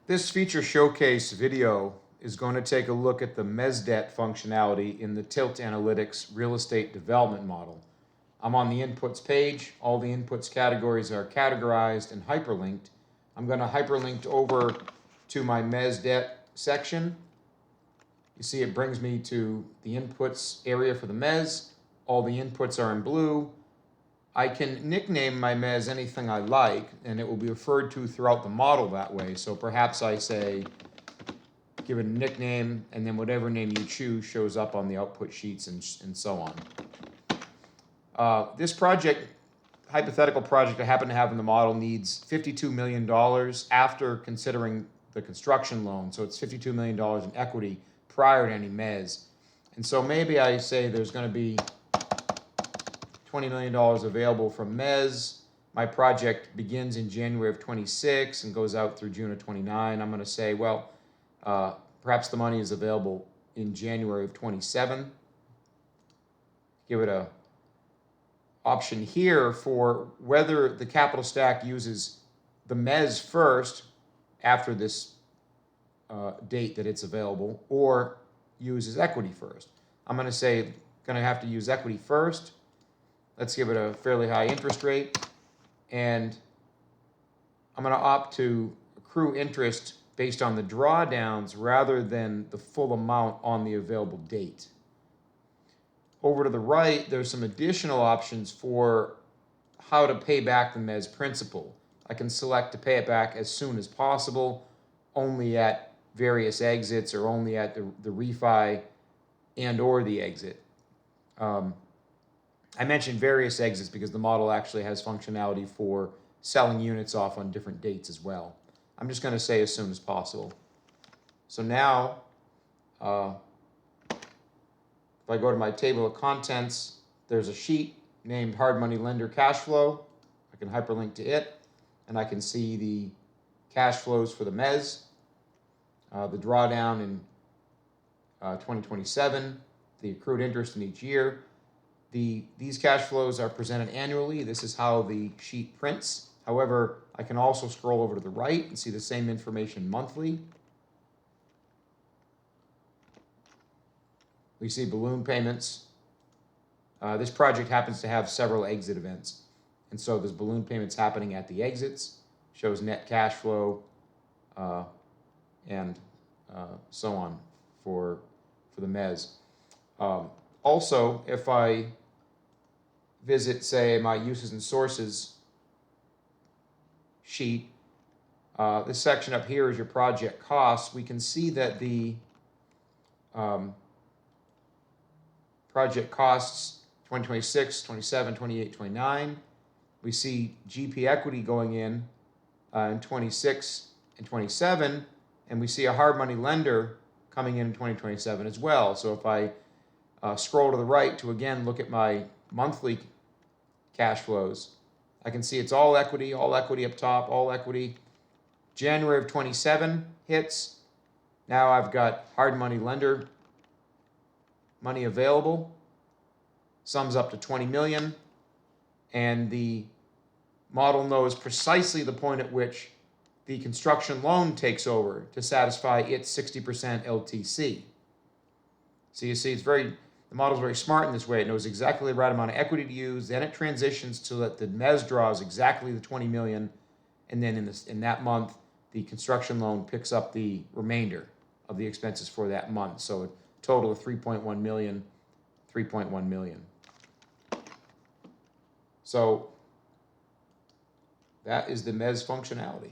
This feature showcase video is going to take a look at the Mezz Debt functionality in the Tilt Analytics real estate development model. I'm on the inputs page. All the inputs categories are categorized and hyperlinked. I'm going to hyperlink over to my Mezz Debt section. You see it brings me to the inputs area for the Mezz. All the inputs are in blue. I can nickname my Mezz anything I like, and it will be referred to throughout the model that way. So perhaps I say, give it a nickname, and then whatever name you choose shows up on the output sheets and so on. This project, hypothetical project I happen to have in the model, needs $52 million after considering the construction loan. So it's $52 million in equity prior to any Mezz. And so maybe I say there's going to be $20 million available from Mezz. My project begins in January of 26 and goes out through June of 29. I'm going to say, well, perhaps the money is available in January of 27. Give it a option here for whether the capital stack uses the Mezz first after this date that it's available, or uses equity first. I'm going to say, going to have to use equity first. Let's give it a fairly high interest rate, and I'm going to opt to accrue interest based on the drawdowns rather than the full amount on the available date. Over to the right, there's some additional options for how to pay back the Mezz principal. I can select to pay it back as soon as possible, only at various exits, or only at the refi and or the exit. I mentioned various exits because the model actually has functionality for selling units off on different dates as well. I'm just going to say as soon as possible. So now, if I go to my table of contents, there's a sheet named Hard Money Lender Cash Flow. I can hyperlink to it, and I can see the cash flows for the Mezz, the drawdown in 2027, the accrued interest in each year. These cash flows are presented annually. This is how the sheet prints. However, I can also scroll over to the right and see the same information monthly. We see balloon payments. This project happens to have several exit events, and so there's balloon payments happening at the exits, shows net cash flow, and so on for the Mezz. Also, if I visit, say, my uses and sources sheet, this section up here is your project costs. We can see that the project costs 2026, 27, 28, 29. We see GP equity going in 26 and 27, and we see a hard money lender coming in 2027 as well. So if I scroll to the right to again look at my monthly cash flows, I can see it's all equity up top, all equity. January of 27 hits. Now I've got hard money lender money available, sums up to 20 million, and the model knows precisely the point at which the construction loan takes over to satisfy its 60% LTC. So you see, the model's very smart in this way. It knows exactly the right amount of equity to use. Then it transitions to let the Mezz draws exactly the 20 million, and then in that month, the construction loan picks up the remainder of the expenses for that month. So a total of 3.1 million, 3.1 million. So that is the Mezz functionality.